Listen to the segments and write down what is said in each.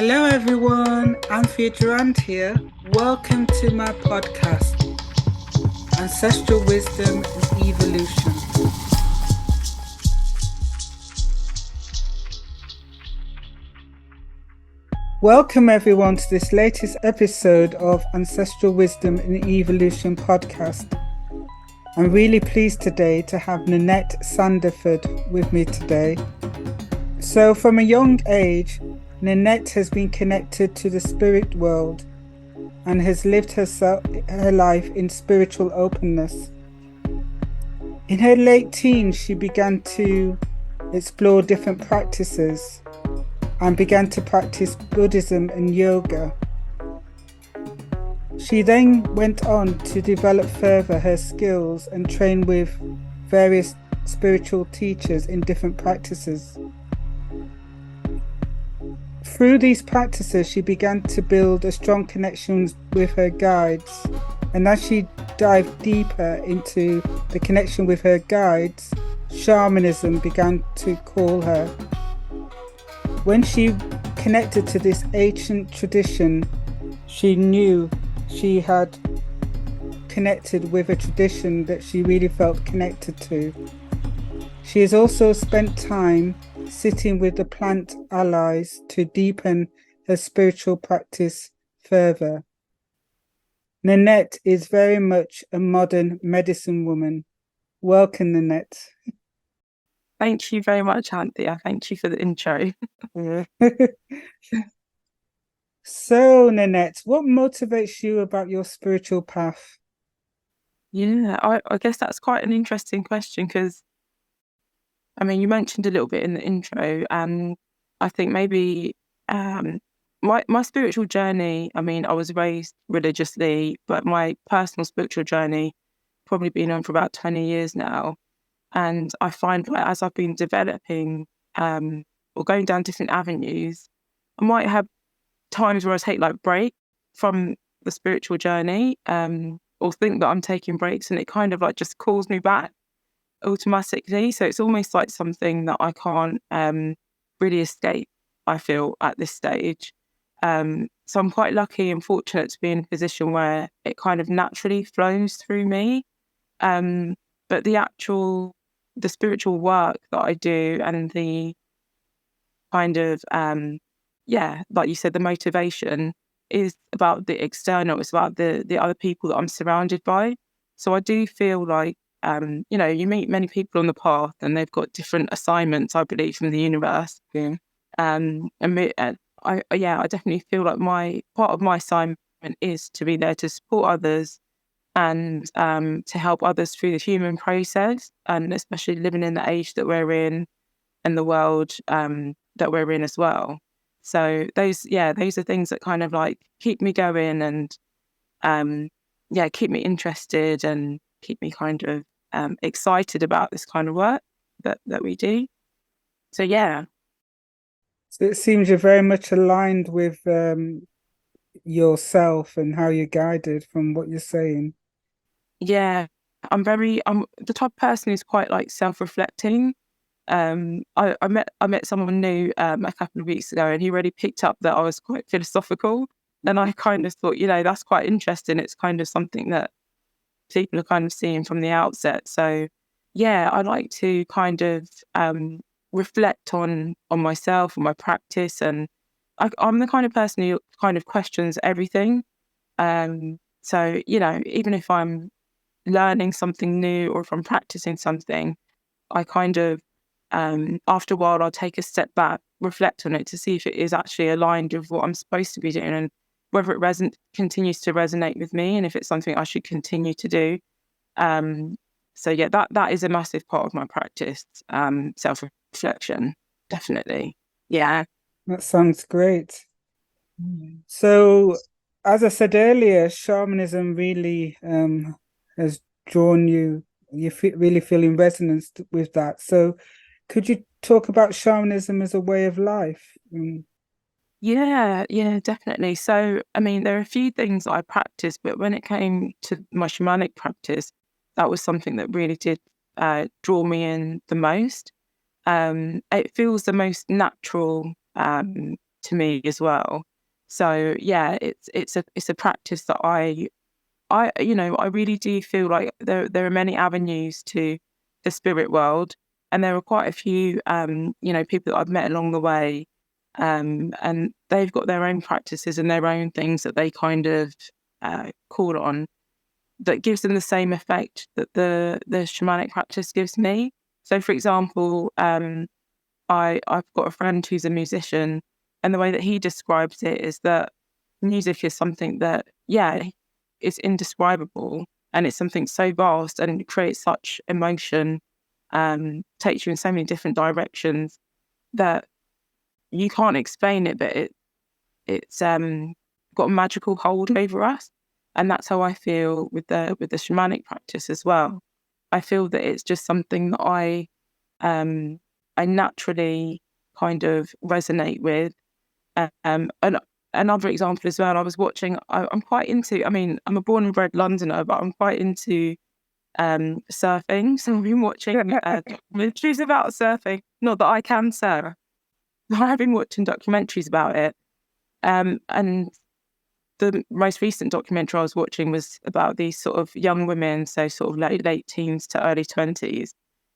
Hello, everyone. Anthea Durant here. Welcome to my podcast, Ancestral Wisdom and Evolution. Welcome, everyone, to this latest episode of Ancestral Wisdom and Evolution podcast. I'm really pleased today to have Nanette Sandiford with me today. So, from a young age, Nanette has been connected to the spirit world and has lived her life in spiritual openness. In her late teens, she began to explore different practices and began to practice Buddhism and Yoga. She then went on to develop further her skills and train with various spiritual teachers in different practices. Through these practices, she began to build a strong connection with her guides. And as she dived deeper into the connection with her guides, shamanism began to call her. When she connected to this ancient tradition, she knew she had connected with a tradition that she really felt connected to. She has also spent time sitting with the plant allies to deepen her spiritual practice further. Nanette is very much a modern medicine woman. Welcome, Nanette. Thank you very much, Anthea. Thank you for the intro. So, Nanette, what motivates you about your spiritual path? Yeah, I guess that's quite an interesting question because, you mentioned a little bit in the intro, and I think maybe my spiritual journey, I was raised religiously, but my personal spiritual journey probably been on for about 20 years now. And I find like as I've been developing or going down different avenues, I might have times where I take like break from the spiritual journey, or think that I'm taking breaks, and it kind of like just calls me back automatically. So it's almost like something that I can't really escape, I feel, at this stage. So I'm quite lucky and fortunate to be in a position where it kind of naturally flows through me. But the spiritual work that I do and the kind of, like you said, the motivation is about the external. It's about the other people that I'm surrounded by. So I do feel like, you meet many people on the path and they've got different assignments, I believe, from the universe. Yeah. I definitely feel like part of my assignment is to be there to support others and to help others through the human process, and especially living in the age that we're in and the world that we're in as well. So those are things that kind of like keep me going and keep me interested and keep me kind of excited about this kind of work that we do. So yeah. So it seems you're very much aligned with yourself and how you're guided from what you're saying. Yeah, I'm the type of person who's quite like self-reflecting. I met someone new a couple of weeks ago, and he really picked up that I was quite philosophical. And I kind of thought, that's quite interesting. It's kind of something that people are kind of seeing from the outset. So yeah, I like to kind of reflect on myself and my practice, and I'm the kind of person who kind of questions everything. So even if I'm learning something new or if I'm practicing something, I kind of after a while I'll take a step back, reflect on it to see if it is actually aligned with what I'm supposed to be doing and whether it continues to resonate with me and if it's something I should continue to do. So yeah, that is a massive part of my practice, self-reflection, definitely. Yeah. That sounds great. So, as I said earlier, shamanism really has drawn you. You really feel in resonance with that. So, could you talk about shamanism as a way of life? Yeah, definitely. So, there are a few things I practice, but when it came to my shamanic practice, that was something that really did draw me in the most. It feels the most natural to me as well. So yeah, it's a practice that I really do feel like there are many avenues to the spirit world, and there are quite a few people that I've met along the way, and they've got their own practices and their own things that they kind of call on that gives them the same effect that the shamanic practice gives me. So, for example, I've got a friend who's a musician, and the way that he describes it is that music is something that, it's indescribable, and it's something so vast, and it creates such emotion, takes you in so many different directions that you can't explain it, but it's got a magical hold over us. And that's how I feel with the shamanic practice as well. I feel that it's just something that I naturally kind of resonate with. And another example as well, I was watching, I'm quite into, I mean, I'm a born and bred Londoner, but I'm quite into surfing. So I've been watching documentaries about surfing. Not that I can surf, but I've been watching documentaries about it. And the most recent documentary I was watching was about these sort of young women, so sort of late teens to early 20s.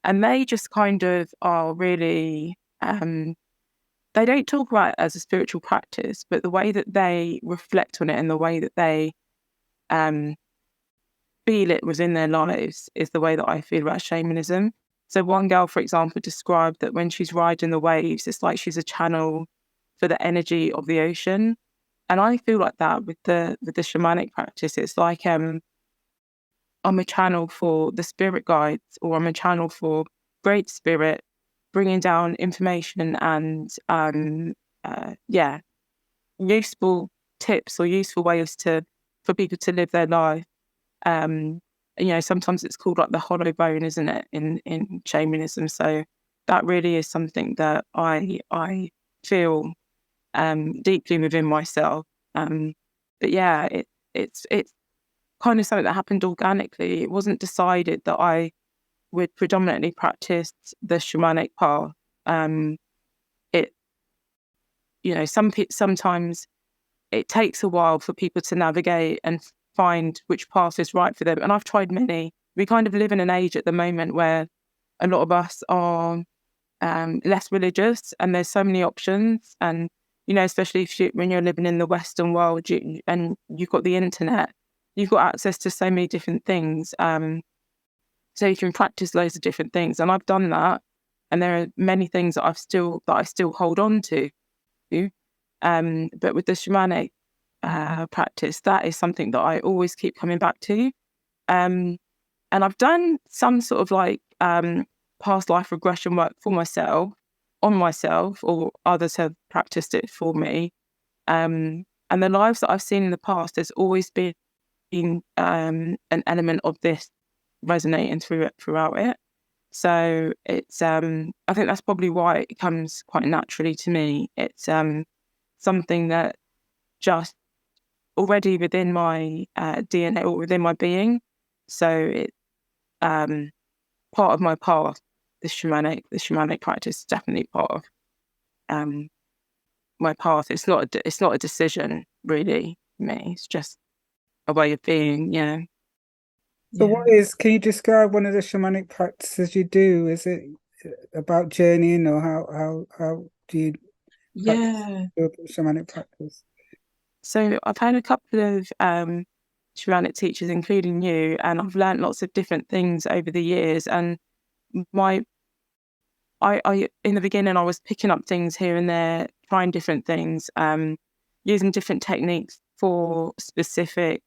And they just kind of are really, they don't talk about it as a spiritual practice, but the way that they reflect on it and the way that they feel it within their lives is the way that I feel about shamanism. So one girl, for example, described that when she's riding the waves, it's like she's a channel for the energy of the ocean. And I feel like that with the shamanic practice. It's like I'm a channel for the spirit guides, or I'm a channel for Great Spirit, bringing down information and useful tips or useful ways for people to live their life. Sometimes it's called like the hollow bone, isn't it, in shamanism? So that really is something that I feel deeply within myself. But yeah, it's kind of something that happened organically. It wasn't decided that I would predominantly practice the shamanic path. Sometimes it takes a while for people to navigate and find which path is right for them. And I've tried many. We kind of live in an age at the moment where a lot of us are less religious, and there's so many options. And especially when you're living in the Western world, and you've got the internet, you've got access to so many different things. So you can practice loads of different things, and I've done that. And there are many things that I still hold on to. But with the shamanic practice, that is something that I always keep coming back to. And I've done some sort of like past life regression work for myself, on myself, or others have practiced it for me. And the lives that I've seen in the past, there's always been an element of this resonating throughout it. So it's I think that's probably why it comes quite naturally to me. It's something that just already within my DNA or within my being. So it's part of my path. The shamanic practice is definitely part of my path. It's not a decision really for me. It's just a way of being. Yeah. So can you describe one of the shamanic practices you do? Is it about journeying, or how do you practice Yeah. your shamanic practice? So I've had a couple of shamanic teachers, including you, and I've learned lots of different things over the years. And I in the beginning, I was picking up things here and there, trying different things, using different techniques for specific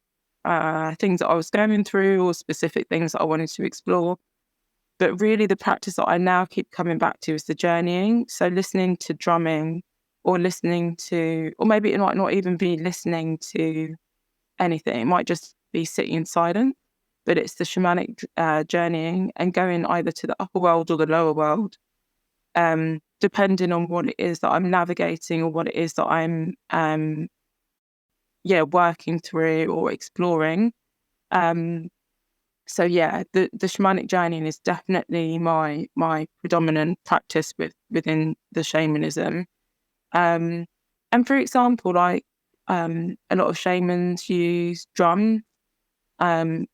things that I was going through, or specific things that I wanted to explore. But really, the practice that I now keep coming back to is the journeying. So listening to drumming, or listening to, or maybe it might not even be listening to anything. It might just be sitting in silence. But it's the shamanic journeying, and going either to the upper world or the lower world, depending on what it is that I'm navigating, or what it is that I'm working through or exploring. So yeah, the shamanic journeying is definitely my predominant practice within the shamanism. And for example, like a lot of shamans use drum, and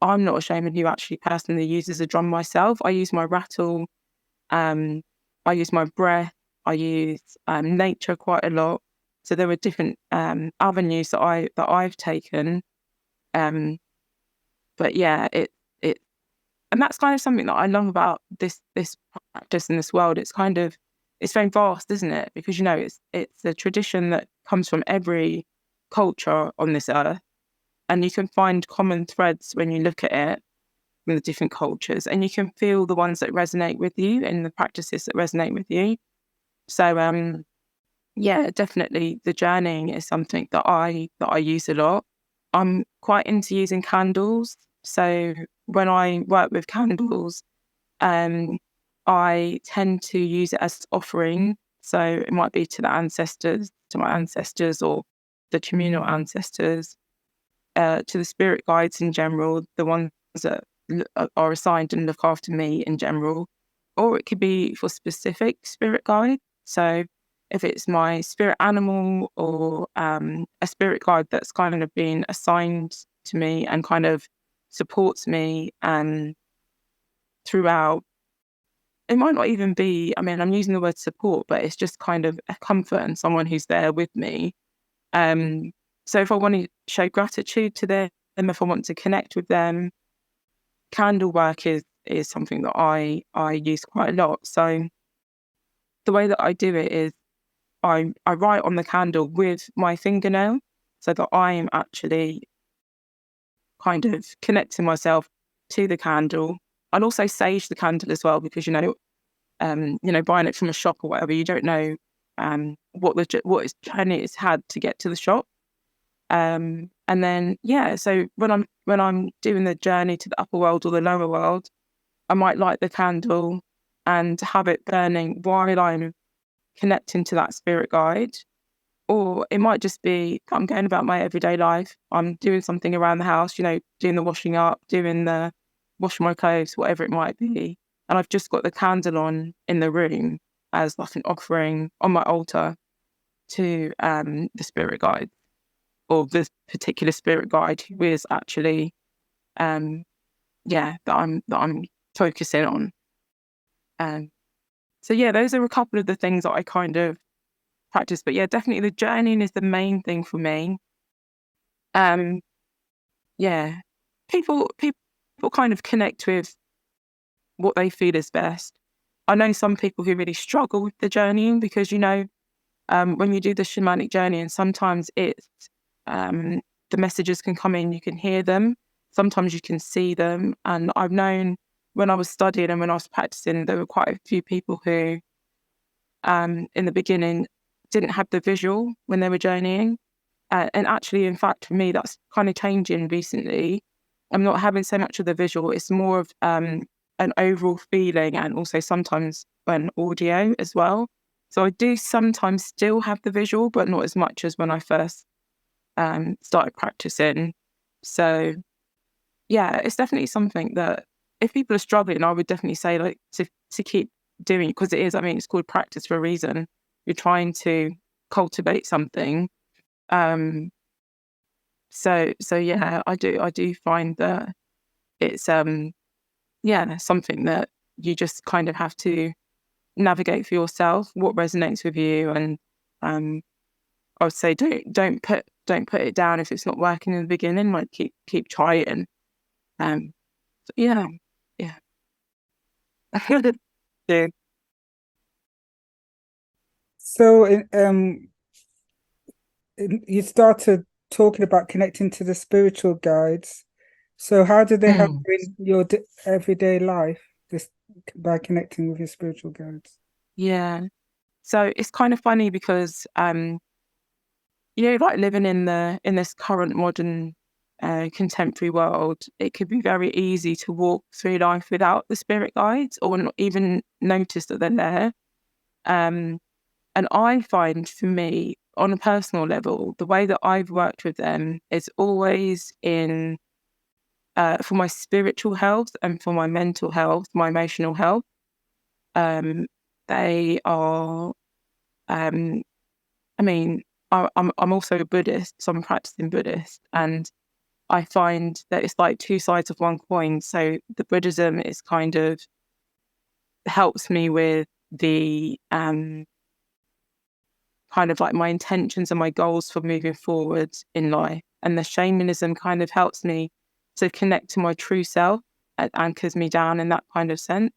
I'm not a shaman who actually personally uses a drum myself. I use my rattle, I use my breath, I use nature quite a lot. So there are different avenues that I've taken. Um, but yeah, it and that's kind of something that I love about this practice in this world. It's very vast, isn't it? Because it's a tradition that comes from every culture on this earth, and you can find common threads when you look at it from the different cultures, and you can feel the ones that resonate with you and the practices that resonate with you. So yeah, definitely the journeying is something that I use a lot. I'm quite into using candles. So when I work with candles, I tend to use it as offering. So it might be to my ancestors, or the communal ancestors, to the spirit guides in general, the ones that are assigned and look after me in general, or it could be for specific spirit guide. So if it's my spirit animal, or a spirit guide that's kind of been assigned to me and kind of supports me throughout. It might not even be, I mean, I'm using the word support, but it's just kind of a comfort and someone who's there with me. Um, so if I want to show gratitude to them, if I want to connect with them, candle work is something that I use quite a lot. So the way that I do it is I write on the candle with my fingernail, so that I am actually kind of connecting myself to the candle. I'll also sage the candle as well, because buying it from a shop or whatever, you don't know what its journey it's had to get to the shop. And then so when I'm doing the journey to the upper world or the lower world, I might light the candle and have it burning while I'm connecting to that spirit guide. Or it might just be I'm going about my everyday life. I'm doing something around the house, doing the washing up, doing the washing my clothes, whatever it might be. And I've just got the candle on in the room as like an offering on my altar to the spirit guide, or this particular spirit guide who is actually that I'm focusing on. So yeah, those are a couple of the things that I kind of practice. But yeah, definitely the journeying is the main thing for me. Um, yeah, people kind of connect with what they feel is best. I know some people who really struggle with the journeying, because when you do the shamanic journey, and sometimes it's the messages can come in, you can hear them, sometimes you can see them. And I've known when I was studying and when I was practicing, there were quite a few people who in the beginning didn't have the visual when they were journeying. And actually, in fact, for me, that's kind of changing recently. I'm not having so much of the visual. It's more of an overall feeling, and also sometimes an audio as well. So I do sometimes still have the visual, but not as much as when I first started practicing. So yeah, it's definitely something that if people are struggling, I would definitely say to keep doing, because it is, I mean, it's called practice for a reason. You're trying to cultivate something. So yeah, I do find that it's something that you just kind of have to navigate for yourself, what resonates with you. And I would say don't put it down if it's not working in the beginning. Like keep trying. So yeah. Yeah. So, you started talking about connecting to the spiritual guides. So, how do they help Mm. you in your everyday life? Just by connecting with your spiritual guides. Yeah. So it's kind of funny because like living in this current modern contemporary world, it could be very easy to walk through life without the spirit guides, or not even notice that they're there. Um, and I find, for me, on a personal level, the way that I've worked with them is always in for my spiritual health and for my mental health, my emotional health. Um, they are. Um, I mean, I'm also a Buddhist, so I'm a practicing Buddhist, and I find that it's like two sides of one coin. So the Buddhism is kind of helps me with the kind of like my intentions and my goals for moving forward in life. And the shamanism kind of helps me to connect to my true self. It anchors me down in that kind of sense.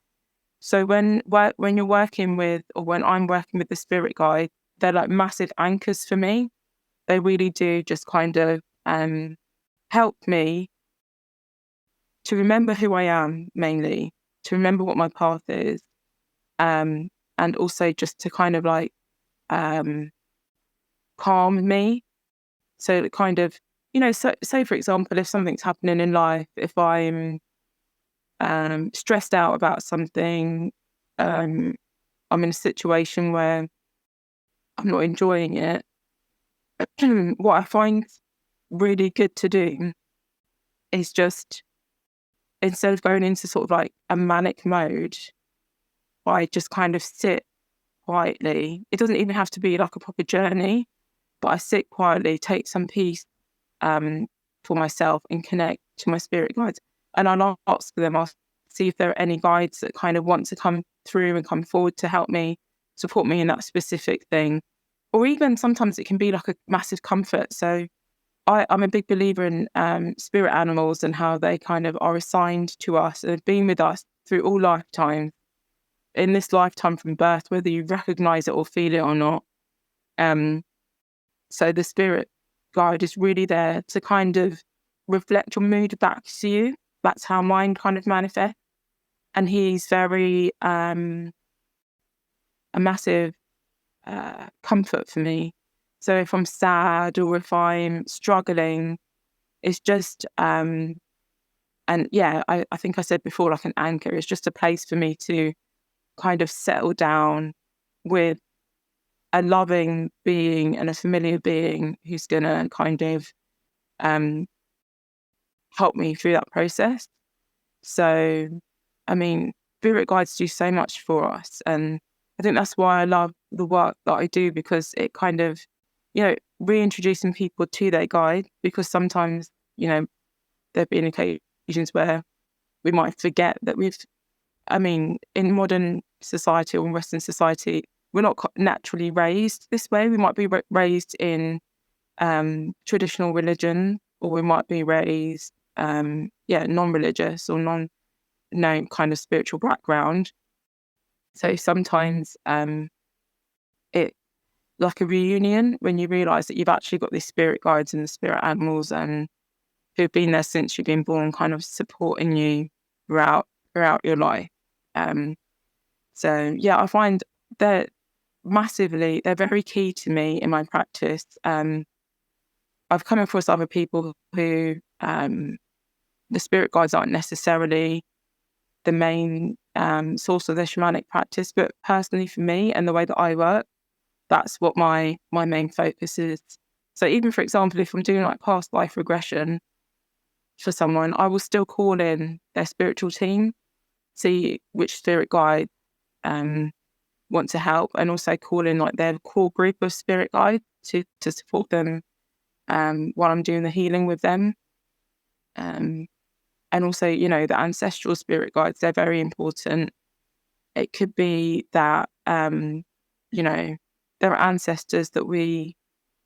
So when you're working with, or when I'm working with the spirit guide, they're like massive anchors for me. They really do just kind of help me to remember who I am, mainly, to remember what my path is, and also just to kind of like calm me. So it kind of, so say for example, if something's happening in life, if I'm stressed out about something, I'm in a situation where I'm not enjoying it, what I find really good to do is just, instead of going into sort of like a manic mode, I just kind of sit quietly. It doesn't even have to be like a proper journey, but I sit quietly, take some peace for myself and connect to my spirit guides. And I'll ask them, I'll see if there are any guides that kind of want to come through and come forward to help me, support me in that specific thing. Or even sometimes it can be like a massive comfort. So I'm a big believer in spirit animals and how they kind of are assigned to us and have been with us through all lifetimes. In this lifetime from birth, whether you recognize it or feel it or not. So the spirit guide is really there to kind of reflect your mood back to you. That's how mine kind of manifests. And he's very a massive comfort for me. So if I'm sad or if I'm struggling, it's just and yeah, I think I said before, like an anchor. It's just a place for me to kind of settle down with a loving being and a familiar being who's going to kind of help me through that process. So, I mean, spirit guides do so much for us. And I think that's why I love the work that I do, because it kind of, reintroducing people to their guide, because sometimes, there have been occasions where we might forget that in modern society or in Western society, we're not naturally raised this way. We might be raised in traditional religion, or we might be raised, non-religious or no kind of spiritual background. So sometimes it's like a reunion when you realise that you've actually got these spirit guides and the spirit animals and who've been there since you've been born, kind of supporting you throughout your life. So yeah, I find that they're very key to me in my practice. I've come across other people who the spirit guides aren't necessarily the main source of their shamanic practice, but personally for me and the way that I work, that's what my main focus is. So even, for example, if I'm doing like past life regression for someone, I will still call in their spiritual team, see which spirit guide want to help, and also call in like their core group of spirit guides to support them while I'm doing the healing with them. And also, the ancestral spirit guides, they're very important. It could be that, there are ancestors that we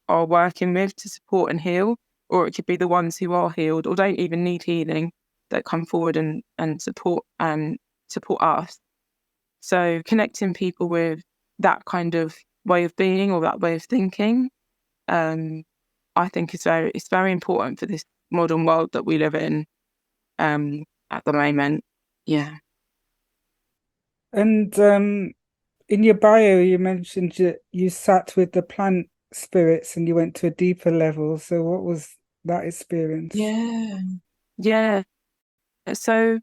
are working with to support and heal, or it could be the ones who are healed or don't even need healing that come forward and support us. So connecting people with that kind of way of being or that way of thinking, I think it's very important for this modern world that we live in at the moment. Yeah. And in your bio, you mentioned that you sat with the plant spirits and you went to a deeper level. So what was that experience? Yeah. Yeah. So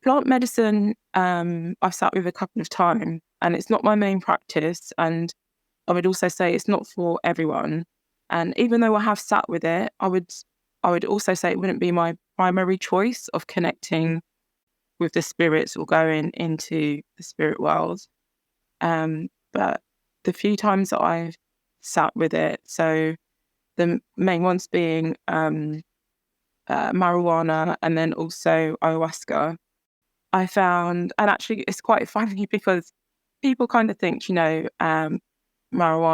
plant medicine, I've sat with a couple of times, and it's not my main practice. And I would also say it's not for everyone. And even though I have sat with it, I would also say it wouldn't be my primary choice of connecting with the spirits or going into the spirit world. But the few times that I've sat with it. So the main ones being marijuana and then also ayahuasca. I found, and actually it's quite funny because people kind of think, marijuana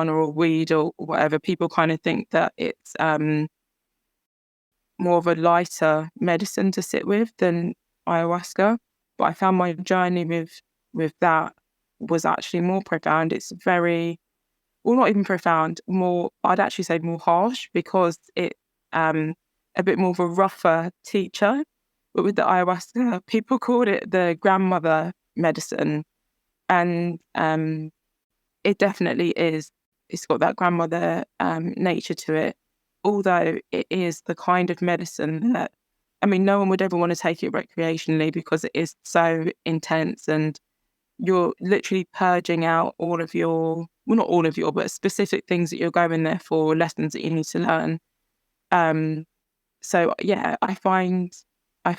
or weed or whatever, people kind of think that it's more of a lighter medicine to sit with than ayahuasca. But I found my journey with that was actually more profound. It's very, well, not even profound, more, I'd actually say more harsh, because it's a bit more of a rougher teacher. But with the ayahuasca, people called it the grandmother medicine. And it definitely is. It's got that grandmother nature to it. Although it is the kind of medicine that, I mean, no one would ever want to take it recreationally because it is so intense, and you're literally purging out all of your, well, not all of your, but specific things that you're going there for, lessons that you need to learn. So yeah, I find, I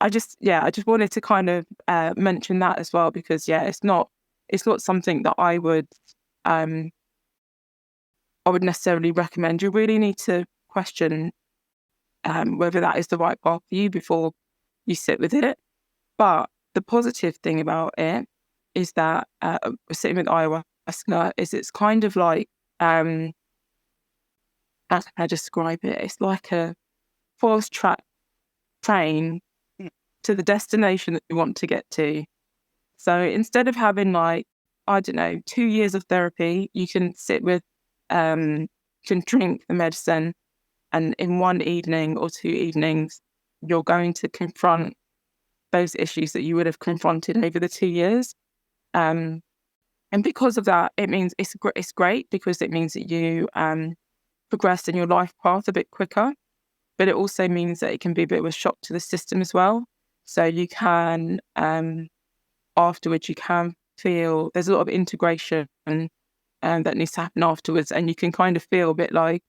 just wanted to kind of mention that as well, because yeah, it's not something that I would necessarily recommend. You really need to question whether that is the right path for you before you sit with it. But the positive thing about it is that sitting with ayahuasca is it's kind of like, how can I describe it? It's like a fast track train to the destination that you want to get to. So instead of having, like, I don't know, 2 years of therapy, you can sit with, can drink the medicine, and in one evening or 2 evenings, you're going to confront those issues that you would have confronted over the 2 years. And because of that, it means it's great, because it means that you progress in your life path a bit quicker. But it also means that it can be a bit of a shock to the system as well. So you can, afterwards, you can feel there's a lot of integration that needs to happen afterwards. And you can kind of feel a bit like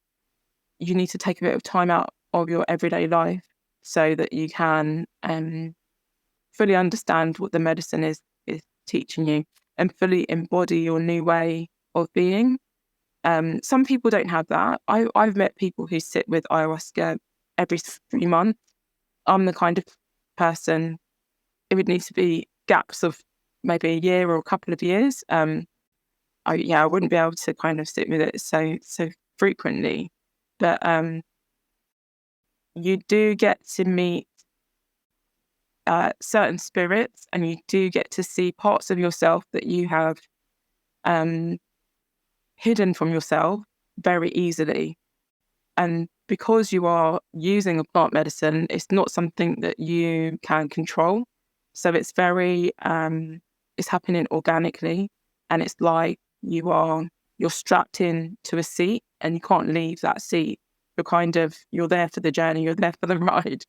you need to take a bit of time out of your everyday life so that you can fully understand what the medicine is teaching you and fully embody your new way of being. Some people don't have that. I've met people who sit with ayahuasca every 3 months. I'm the kind of person, it would need to be gaps of maybe a year or a couple of years. I wouldn't be able to kind of sit with it so frequently. But you do get to meet certain spirits, and you do get to see parts of yourself that you have hidden from yourself very easily. And because you are using a plant medicine, it's not something that you can control. So it's very, it's happening organically, and it's like you're strapped in to a seat and you can't leave that seat. You're there for the journey, you're there for the ride.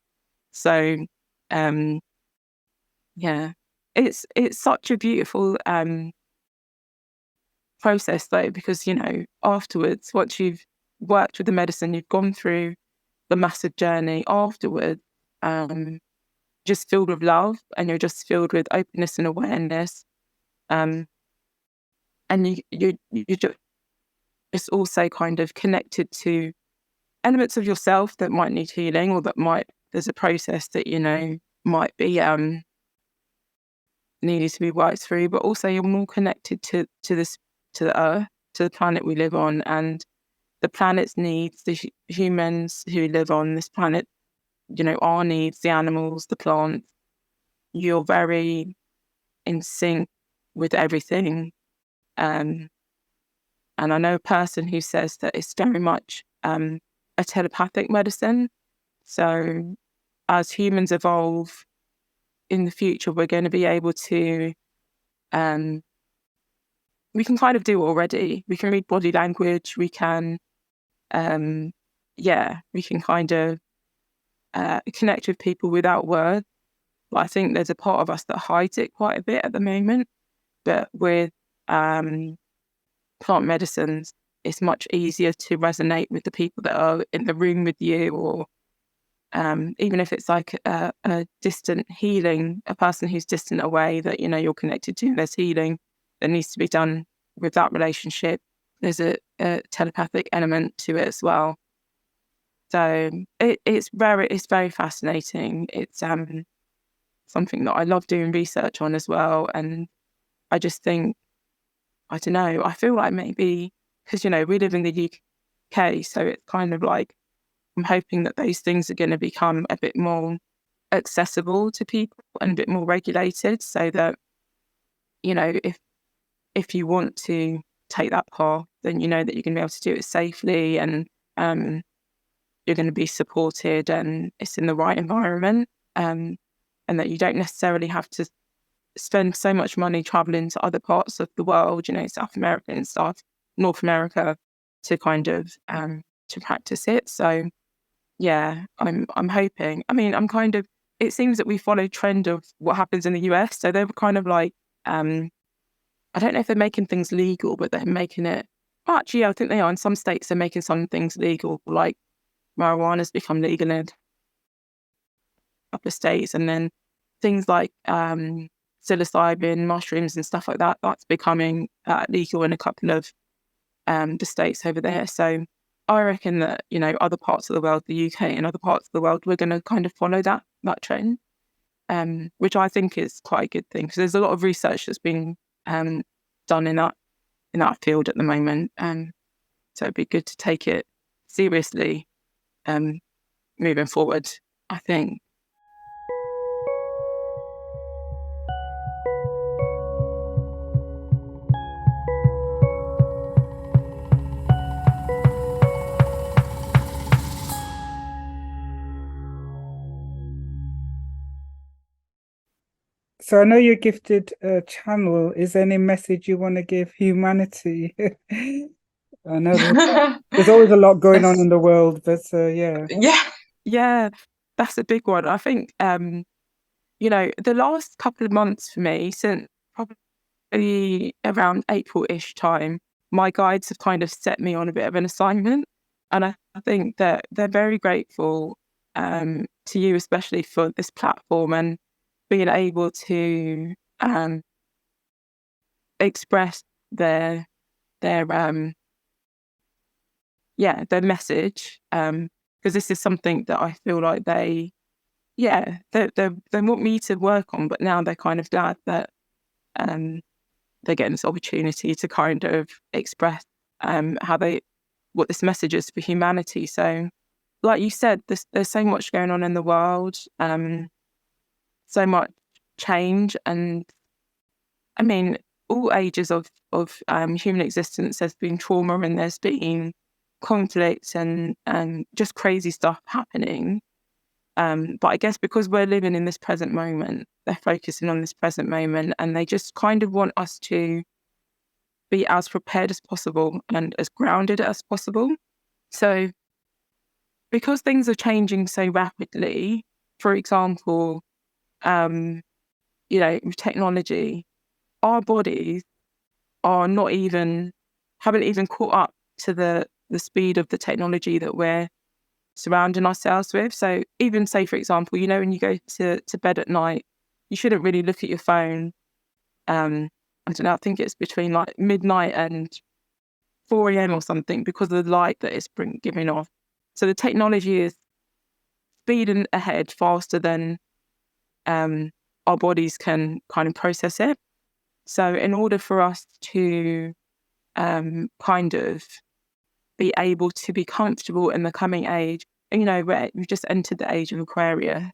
So, yeah, it's such a beautiful process though, because, afterwards, once you've worked with the medicine, you've gone through the massive journey afterwards, just filled with love, and you're just filled with openness and awareness. And you just also kind of connected to elements of yourself that might need healing, or there's a process that, might be needed to be worked through, but also you're more connected to the earth, to the planet we live on, and the planet's needs, the humans who live on this planet, our needs, the animals, the plants. You're very in sync with everything. And I know a person who says that it's very much a telepathic medicine. So as humans evolve in the future, we're going to be able to, we can kind of do it already. We can read body language. We can, we can kind of connect with people without words. But I think there's a part of us that hides it quite a bit at the moment. But with plant medicines, it's much easier to resonate with the people that are in the room with you, or even if it's like a distant healing, a person who's distant away that, you're connected to, there's healing that needs to be done with that relationship. there's a telepathic element to it as well. So it's very fascinating. It's something that I love doing research on as well. And I just think, I don't know, I feel like maybe, because, we live in the UK, so it's kind of like, I'm hoping that those things are going to become a bit more accessible to people and a bit more regulated, so that, if you want to take that path, then you know that you're going to be able to do it safely, and you're going to be supported, and it's in the right environment, and that you don't necessarily have to spend so much money traveling to other parts of the world, South America and stuff, North America, to kind of to practice it. So yeah, I'm hoping. I mean, it seems that we follow trend of what happens in the US. So they were kind of like, I don't know if they're making things legal, but they're making it, well, actually, yeah, I think they are. In some states, they're making some things legal, like marijuana's become legal in a couple of states. And then things like psilocybin, mushrooms and stuff like that, that's becoming legal in a couple of the states over there. So I reckon that, other parts of the world, the UK and other parts of the world, we're going to kind of follow that trend, which I think is quite a good thing, because there's a lot of research that's being done in that field at the moment. So it'd be good to take it seriously moving forward, I think. So I know you're gifted a channel. Is there any message you want to give humanity? I know there's always a lot going on in the world, but yeah. Yeah, that's a big one. I think, the last couple of months for me, since probably around April-ish time, my guides have kind of set me on a bit of an assignment. And I think that they're very grateful to you, especially for this platform and being able to express their their message, because this is something that I feel like they want me to work on, but now they're kind of glad that they're getting this opportunity to kind of express what this message is for humanity. So, like you said, there's so much going on in the world, so much change, and I mean, all ages of human existence, there's been trauma and there's been conflict and just crazy stuff happening. But I guess because we're living in this present moment, they're focusing on this present moment, and they just kind of want us to be as prepared as possible and as grounded as possible. So because things are changing so rapidly, for example, with technology, our bodies are haven't even caught up to the speed of the technology that we're surrounding ourselves with. So even say, for example, when you go to bed at night, you shouldn't really look at your phone. I don't know, I think it's between like midnight and 4 a.m. or something, because of the light that it's giving off. So the technology is speeding ahead faster than our bodies can kind of process it. So in order for us to kind of be able to be comfortable in the coming age, we've just entered the age of Aquarius,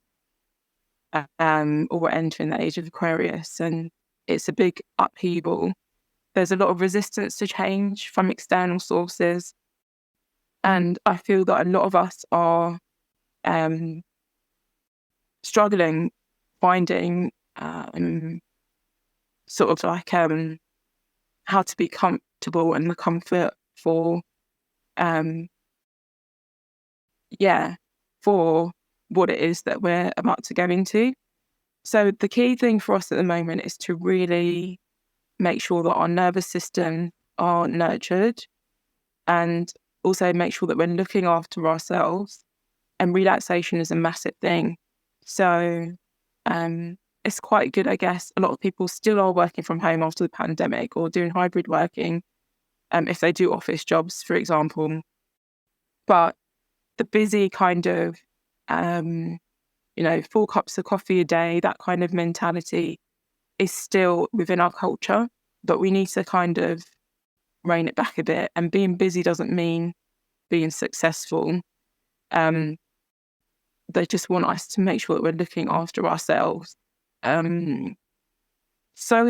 or we're entering the age of Aquarius, and it's a big upheaval. There's a lot of resistance to change from external sources, and I feel that a lot of us are struggling finding sort of like how to be comfortable and the comfort for for what it is that we're about to go into. So the key thing for us at the moment is to really make sure that our nervous system are nurtured, and also make sure that we're looking after ourselves. And relaxation is a massive thing. So it's quite good, I guess. A lot of people still are working from home after the pandemic or doing hybrid working. if they do office jobs, for example. But the busy kind of, 4 cups of coffee a day, that kind of mentality is still within our culture, but we need to kind of rein it back a bit. And being busy doesn't mean being successful. They just want us to make sure that we're looking after ourselves, so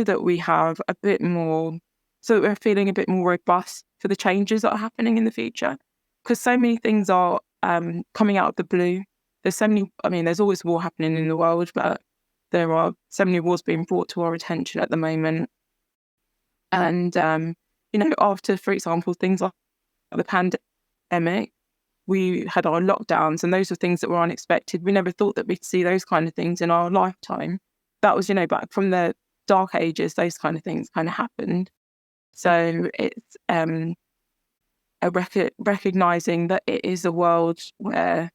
that we have a bit more, so that we're feeling a bit more robust for the changes that are happening in the future. Because so many things are coming out of the blue. There's so many, there's always war happening in the world, but there are so many wars being brought to our attention at the moment. And, after, for example, things like the pandemic, we had our lockdowns, and those were things that were unexpected. We never thought that we'd see those kind of things in our lifetime. That was, back from the dark ages, those kind of things kind of happened. So it's recognizing that it is a world where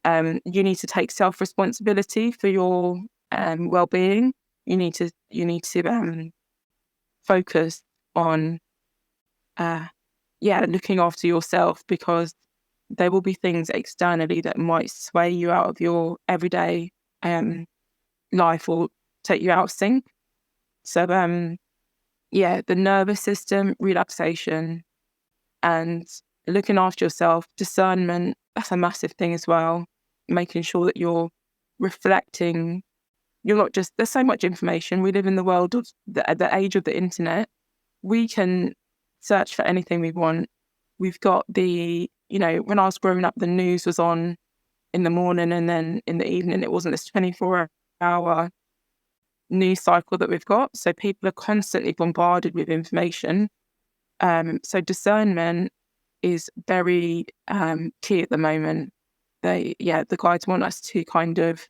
you need to take self-responsibility for your well-being. You need to focus on looking after yourself, because there will be things externally that might sway you out of your everyday life or take you out of sync. So the nervous system, relaxation, and looking after yourself, discernment, that's a massive thing as well. Making sure that you're reflecting. You're not just, there's so much information. We live in the world of the age of the internet. We can search for anything we want. We've got when I was growing up, the news was on in the morning, and then in the evening it wasn't this 24-hour news cycle that we've got. So people are constantly bombarded with information. So discernment is very key at the moment. The guides want us to kind of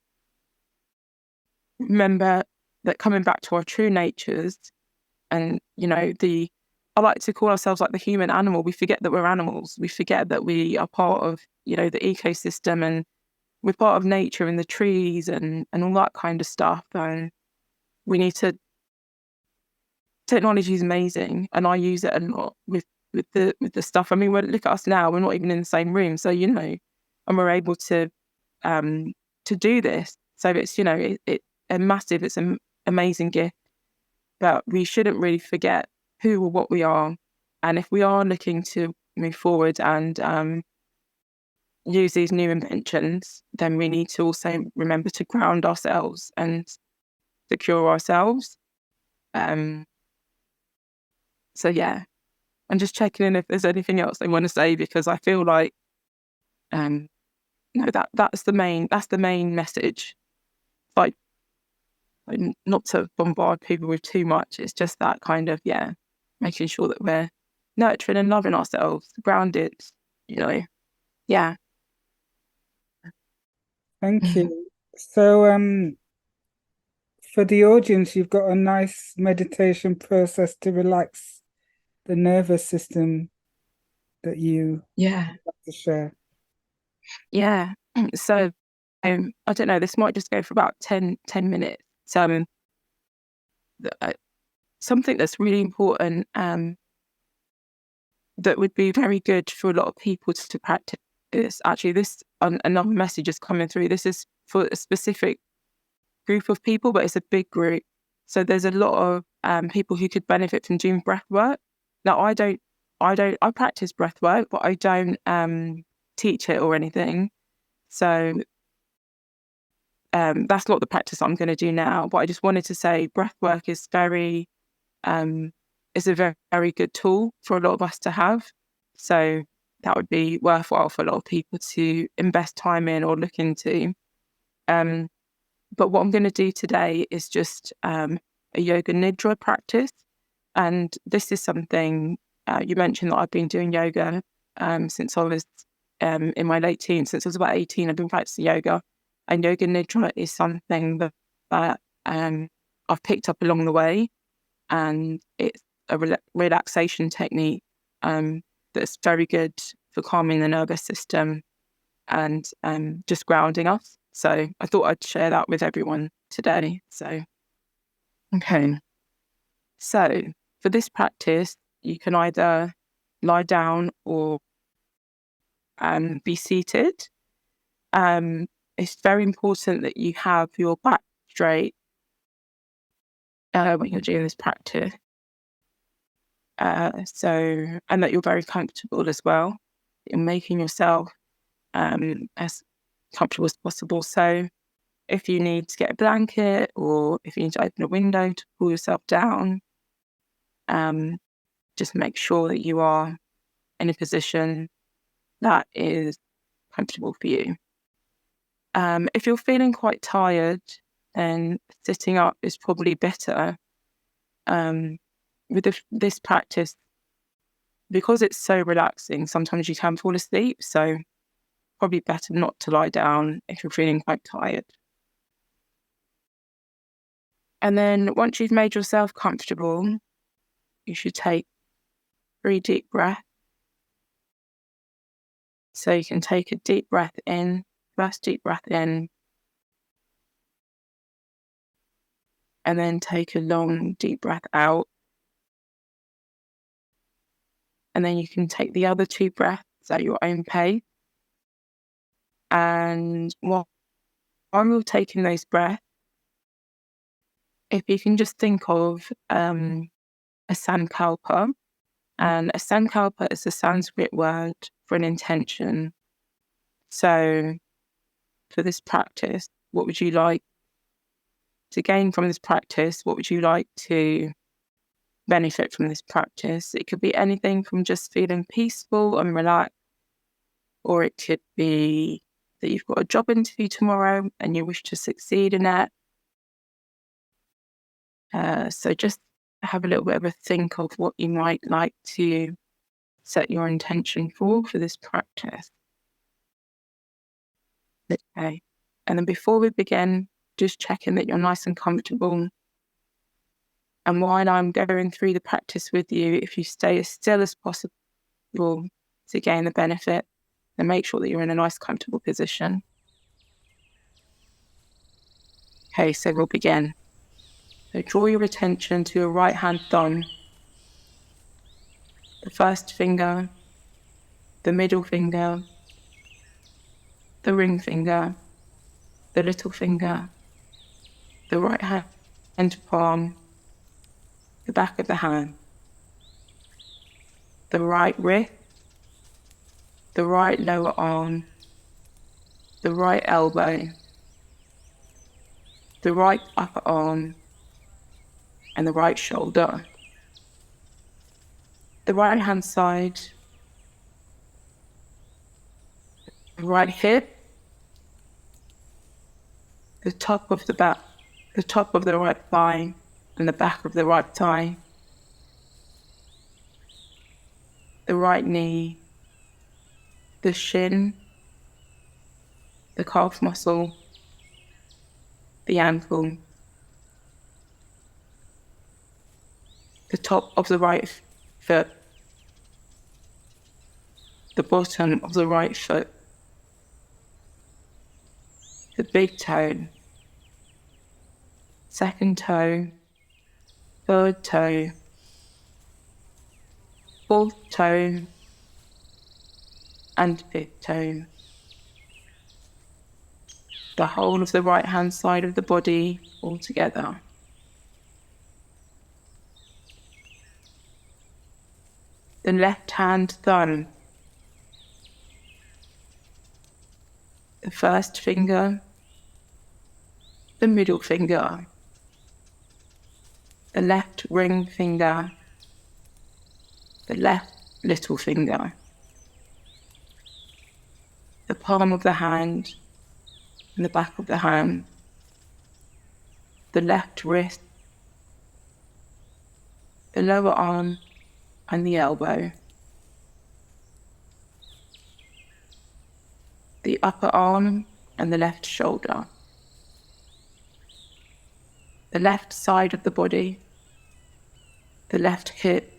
remember that, coming back to our true natures, and I like to call ourselves like the human animal. We forget that we're animals. We forget that we are part of the ecosystem, and we're part of nature and the trees and all that kind of stuff. And we need to. Technology is amazing, and I use it a lot with the stuff. Look at us now. We're not even in the same room, so and we're able to do this. So it's it's an amazing gift, but we shouldn't really forget who or what we are. And if we are looking to move forward and use these new inventions, then we need to also remember to ground ourselves and secure ourselves. So yeah, I'm just checking in if there's anything else they want to say, because I feel like that's the main message. Like not to bombard people with too much. It's just that kind of making sure that we're nurturing and loving ourselves, grounded. Yeah. Thank you. So for the audience, you've got a nice meditation process to relax the nervous system that you like to share. Yeah. So I don't know, this might just go for about 10 minutes. So something that's really important that would be very good for a lot of people to practice is actually this. Another message is coming through. This is for a specific group of people, but it's a big group. So there's a lot of people who could benefit from doing breath work. Now, I practice breath work, but I don't teach it or anything. So that's not the practice I'm going to do now. But I just wanted to say breath work is very, is a very, very good tool for a lot of us to have. So that would be worthwhile for a lot of people to invest time in or look into. But what I'm going to do today is just a yoga nidra practice. And this is something, you mentioned that I've been doing yoga since I was in my late teens. Since I was about 18, I've been practicing yoga. And yoga nidra is something that I've picked up along the way. And it's a relaxation technique that's very good for calming the nervous system and just grounding us. So I thought I'd share that with everyone today. So, okay. So for this practice, you can either lie down or be seated. It's very important that you have your back straight when you're doing this practice. And that you're very comfortable as well. You're making yourself as comfortable as possible. So if you need to get a blanket or if you need to open a window to cool yourself down, just make sure that you are in a position that is comfortable for you. If you're feeling quite tired, then sitting up is probably better. With this practice, because it's so relaxing, sometimes you can fall asleep, so probably better not to lie down if you're feeling quite tired. And then once you've made yourself comfortable, you should take 3 deep breaths. So you can take a deep breath in, first deep breath in, and then take a long deep breath out. And then you can take the other 2 breaths at your own pace. And while you're taking those breaths, if you can just think of a sankalpa, and a sankalpa is a Sanskrit word for an intention. So for this practice, what would you like to gain from this practice? What would you like to benefit from this practice? It could be anything from just feeling peaceful and relaxed, or it could be that you've got a job interview tomorrow and you wish to succeed in it. So just have a little bit of a think of what you might like to set your intention for this practice. Okay. And then before we begin, just checking that you're nice and comfortable. And while I'm going through the practice with you, if you stay as still as possible to gain the benefit, then make sure that you're in a nice, comfortable position. Okay, so we'll begin. So draw your attention to your right hand thumb, the first finger, the middle finger, the ring finger, the little finger, the right hand palm, the back of the hand, the right wrist, the right lower arm, the right elbow, the right upper arm, and the right shoulder. The right hand side, the right hip, the top of the back, the top of the right thigh, and the back of the right thigh, the right knee, the shin, the calf muscle, the ankle, the top of the right foot, the bottom of the right foot, the big toe, second toe, third toe, fourth toe, and fifth toe. The whole of the right hand side of the body all together. The left hand thumb, the first finger, the middle finger, the left ring finger, the left little finger, the palm of the hand and the back of the hand, the left wrist, the lower arm and the elbow, the upper arm and the left shoulder, the left side of the body, the left hip,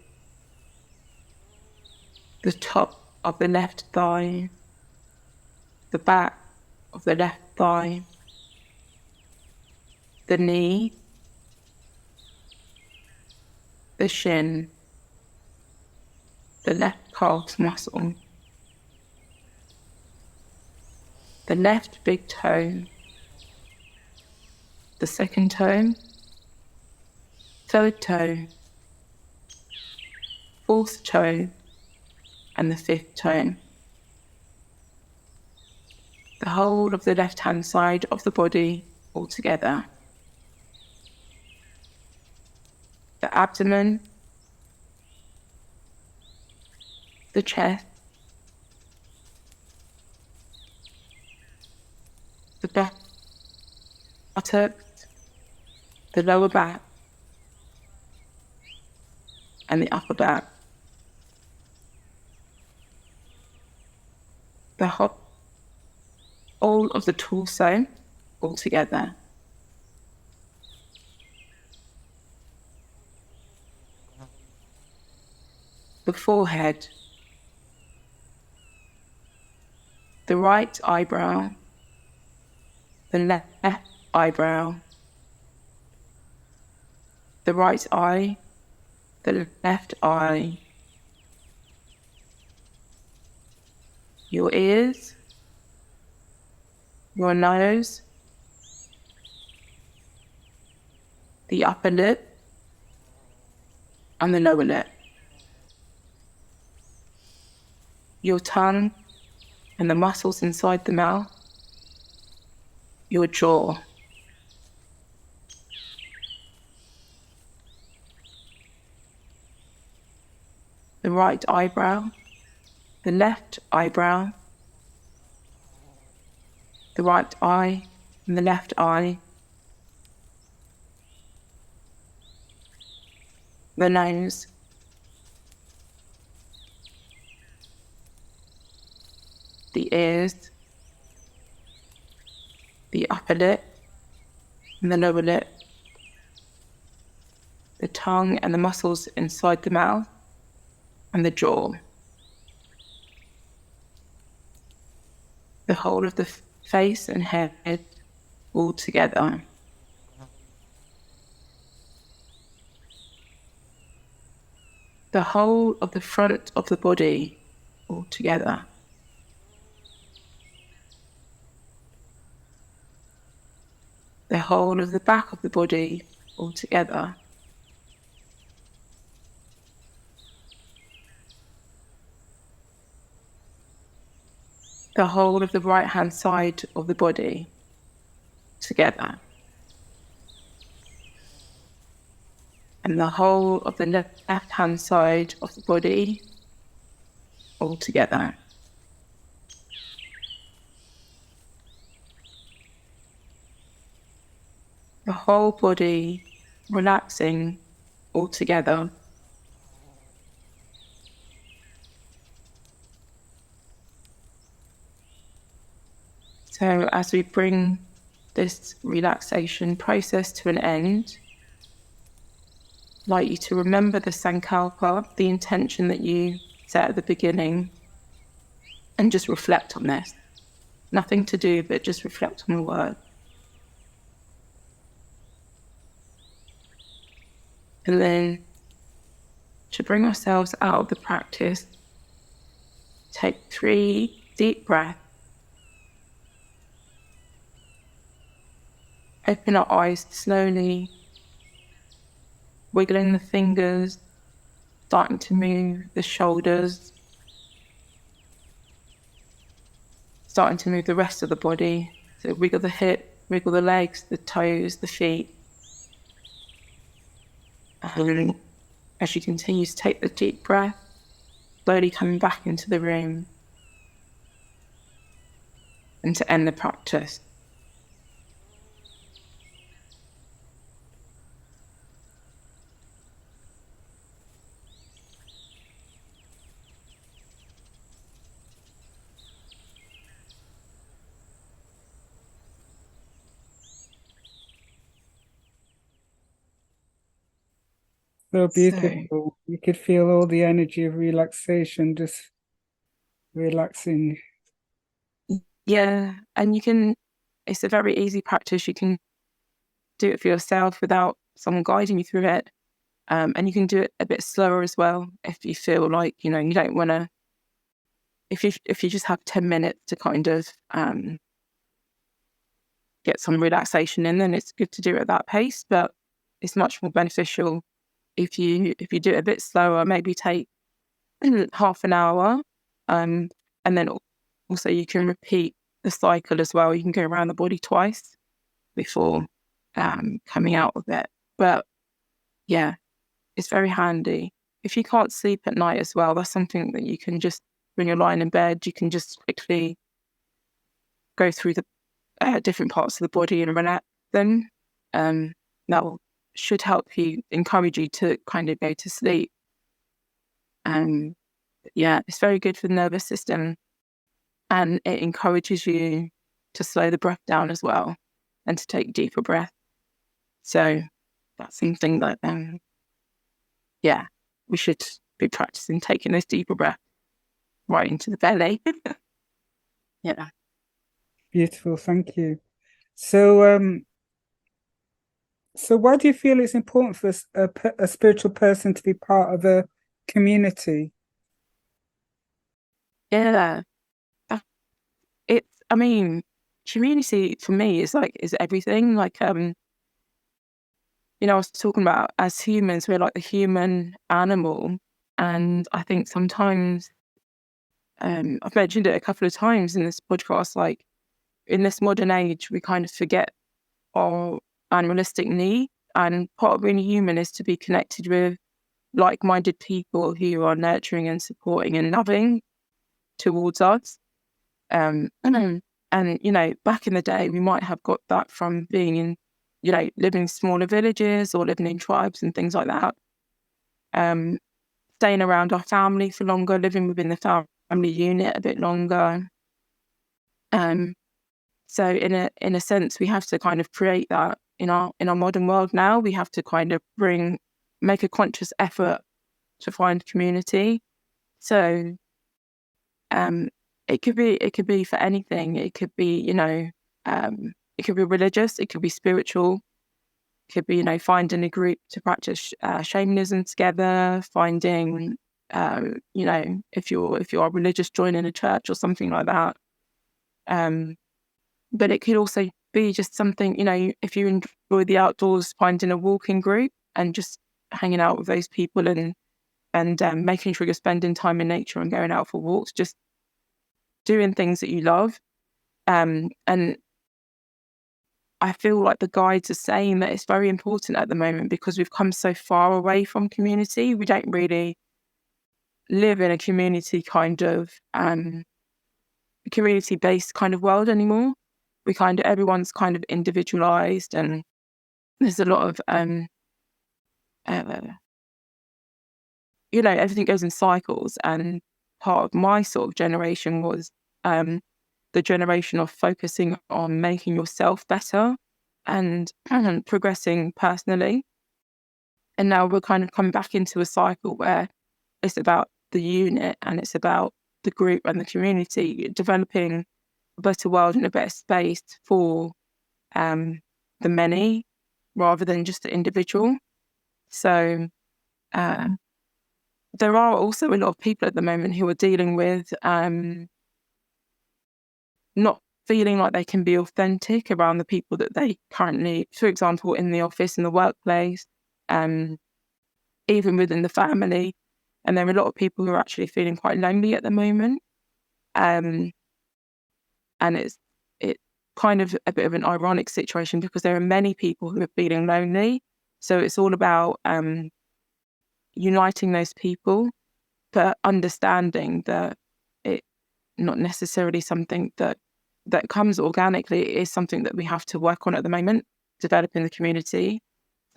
the top of the left thigh, the back of the left thigh, the knee, the shin, the left calf muscle, the left big toe, the second toe, third toe, fourth toe, and the fifth toe. The whole of the left-hand side of the body all together. The abdomen, the chest, the buttocks, the lower back, and the upper back. The whole of the torso all together. The forehead, the right eyebrow, the left eyebrow, the right eye, the left eye, your ears, your nose, the upper lip, and the lower lip, your tongue and the muscles inside the mouth, your jaw, the right eyebrow, the left eyebrow, the right eye and the left eye, the nose, the ears, the upper lip and the lower lip, the tongue and the muscles inside the mouth, and the jaw. The whole of the face and head all together. The whole of the front of the body all together. The whole of the back of the body all together. The whole of the right-hand side of the body together. And the whole of the left-hand side of the body all together. The whole body relaxing all together. So as we bring this relaxation process to an end, I'd like you to remember the sankalpa, the intention that you set at the beginning, and just reflect on this. Nothing to do, but just reflect on the word. And then to bring ourselves out of the practice, take 3 deep breaths. Open our eyes slowly, wiggling the fingers, starting to move the shoulders, starting to move the rest of the body. So wiggle the hip, wiggle the legs, the toes, the feet. And as you continue to take the deep breath, slowly coming back into the room, and to end the practice. So beautiful. You could feel all the energy of relaxation, just relaxing. Yeah, and it's a very easy practice. You can do it for yourself without someone guiding you through it. And you can do it a bit slower as well if you feel like, you don't want to, if you just have 10 minutes to kind of get some relaxation in, then it's good to do it at that pace. But it's much more beneficial if you do it a bit slower, maybe take half an hour, and then also you can repeat the cycle as well. You can go around the body twice before coming out of it. But yeah, it's very handy. If you can't sleep at night as well, that's something that you can just, when you're lying in bed, you can just quickly go through the different parts of the body and relax them. That should help you, encourage you to kind of go to sleep. Yeah, it's very good for the nervous system, and it encourages you to slow the breath down as well and to take deeper breath. So that's something that, yeah, we should be practicing, taking those deeper breaths right into the belly. Yeah. Beautiful, thank you. So, so why do you feel it's important for a spiritual person to be part of a community? Yeah. I mean, community for me is everything. I was talking about, as humans, we're like the human animal. And I think sometimes, I've mentioned it a couple of times in this podcast, like in this modern age, we kind of forget our animalistic need. And part of being human is to be connected with like-minded people who are nurturing and supporting and loving towards us. And back in the day, we might have got that from being in, living in smaller villages or living in tribes and things like that. Staying around our family for longer, living within the family unit a bit longer. So in a sense, we have to kind of create that in our modern world now. We have to kind of make a conscious effort to find community. So it could be for anything. It could be, it could be religious, it could be spiritual, it could be, finding a group to practice shamanism together, finding, if you're religious, joining a church or something like that. But it could also be just something, if you enjoy the outdoors, finding a walking group and just hanging out with those people and making sure you're spending time in nature and going out for walks, just doing things that you love. And I feel like the guides are saying that it's very important at the moment because we've come so far away from community. We don't really live in a community community-based kind of world anymore. Everyone's kind of individualized, and there's a lot of, everything goes in cycles. And part of my sort of generation was the generation of focusing on making yourself better and progressing personally. And now we're kind of coming back into a cycle where it's about the unit and it's about the group and the community, developing a better world and a better space for the many rather than just the individual. So there are also a lot of people at the moment who are dealing with not feeling like they can be authentic around the people that they currently, for example, in the office, in the workplace, even within the family. And there are a lot of people who are actually feeling quite lonely at the moment. And it's kind of a bit of an ironic situation because there are many people who are feeling lonely. So it's all about uniting those people, but understanding that it's not necessarily something that comes organically. It is something that we have to work on at the moment, developing the community.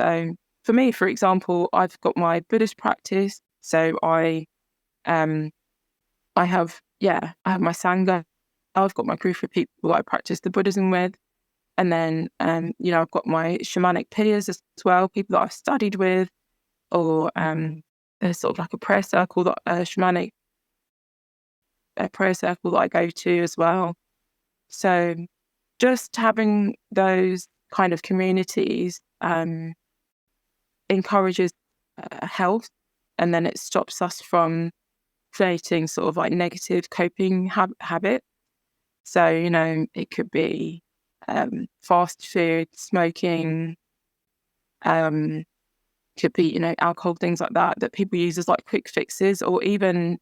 So for me, for example, I've got my Buddhist practice. So I have my Sangha. I've got my group of people that I practice the Buddhism with. And then, I've got my shamanic peers as well, people that I've studied with, or there's sort of like a prayer circle, shamanic prayer circle that I go to as well. So just having those kind of communities encourages health, and then it stops us from creating sort of like negative coping habits. So, you know, it could be fast food, smoking, could be, you know, alcohol, things like that people use as like quick fixes, or even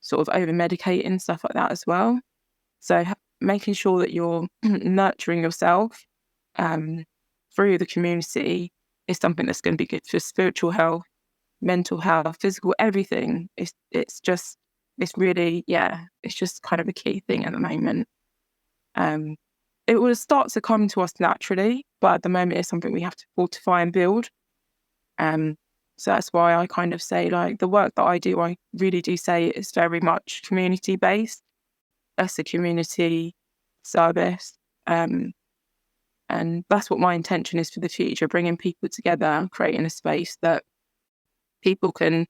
sort of over medicating, stuff like that as well. So making sure that you're nurturing yourself through the community is something that's going to be good for spiritual health, mental health, physical, everything. It's really, it's just kind of a key thing at the moment. It will start to come to us naturally, but at the moment it's something we have to fortify and build. So that's why I kind of say, like, the work that I do, I really do say it's very much community based. That's a community service. And that's what my intention is for the future, bringing people together and creating a space that people can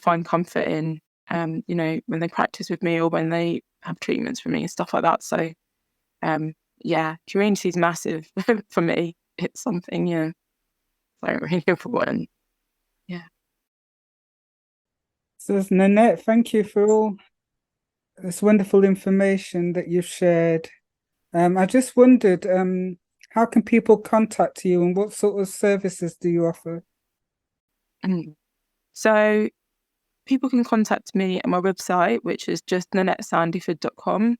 find comfort in, you know, when they practice with me or when they have treatments for me and stuff like that. So, community is massive for me. It's something, so really important. Yeah. So, Nanette, thank you for all this wonderful information that you've shared. I just wondered, how can people contact you and what sort of services do you offer? So people can contact me at my website, which is just nanettesandiford.com,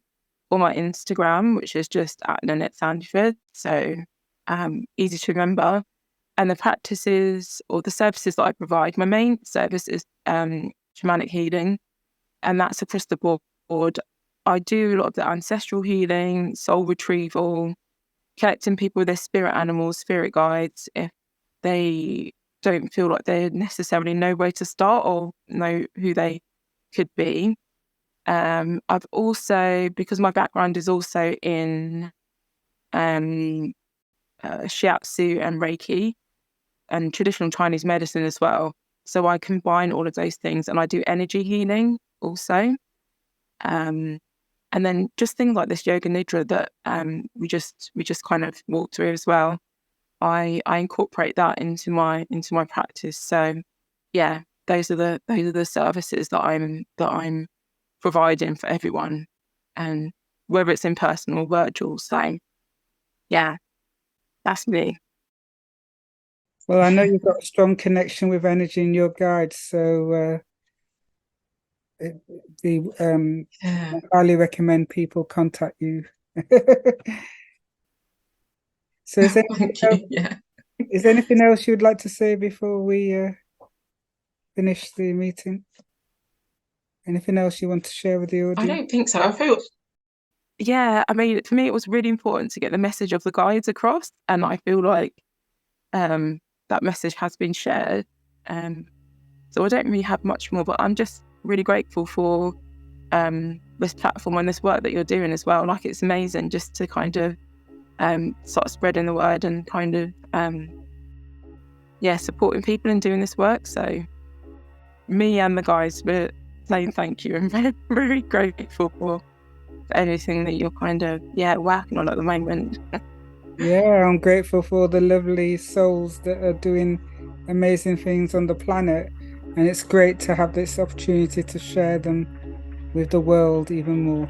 or my Instagram, which is just at Nanette Sandiford. So easy to remember. And the practices or the services that I provide, my main service is shamanic healing, and that's across the board. I do a lot of the ancestral healing, soul retrieval, connecting people with their spirit animals, spirit guides, if they don't feel like they necessarily know where to start or know who they could be. I've also, because my background is also in Shiatsu and Reiki and traditional Chinese medicine as well. So I combine all of those things, and I do energy healing also. And then just things like this yoga nidra that we just kind of walk through as well. I incorporate that into my practice. So yeah, those are the services that I'm providing for everyone, and whether it's in person or virtual. So yeah, that's me. Well, I know you've got a strong connection with energy in your guides, so I highly recommend people contact you. So is there anything else you'd like to say before we finish the meeting? Anything else you want to share with the audience? I don't think so. I feel, I mean, for me, it was really important to get the message of the guides across, and I feel like that message has been shared. So I don't really have much more, but I'm just really grateful for this platform and this work that you're doing as well. Like, it's amazing just to kind of start spreading the word and kind of supporting people and doing this work. So me and the guys were saying thank you, and very, very grateful for anything that you're kind of working on at the moment. Yeah, I'm grateful for the lovely souls that are doing amazing things on the planet, and it's great to have this opportunity to share them with the world even more.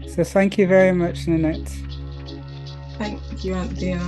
So thank you very much, Nanette. Thank you, Anthea.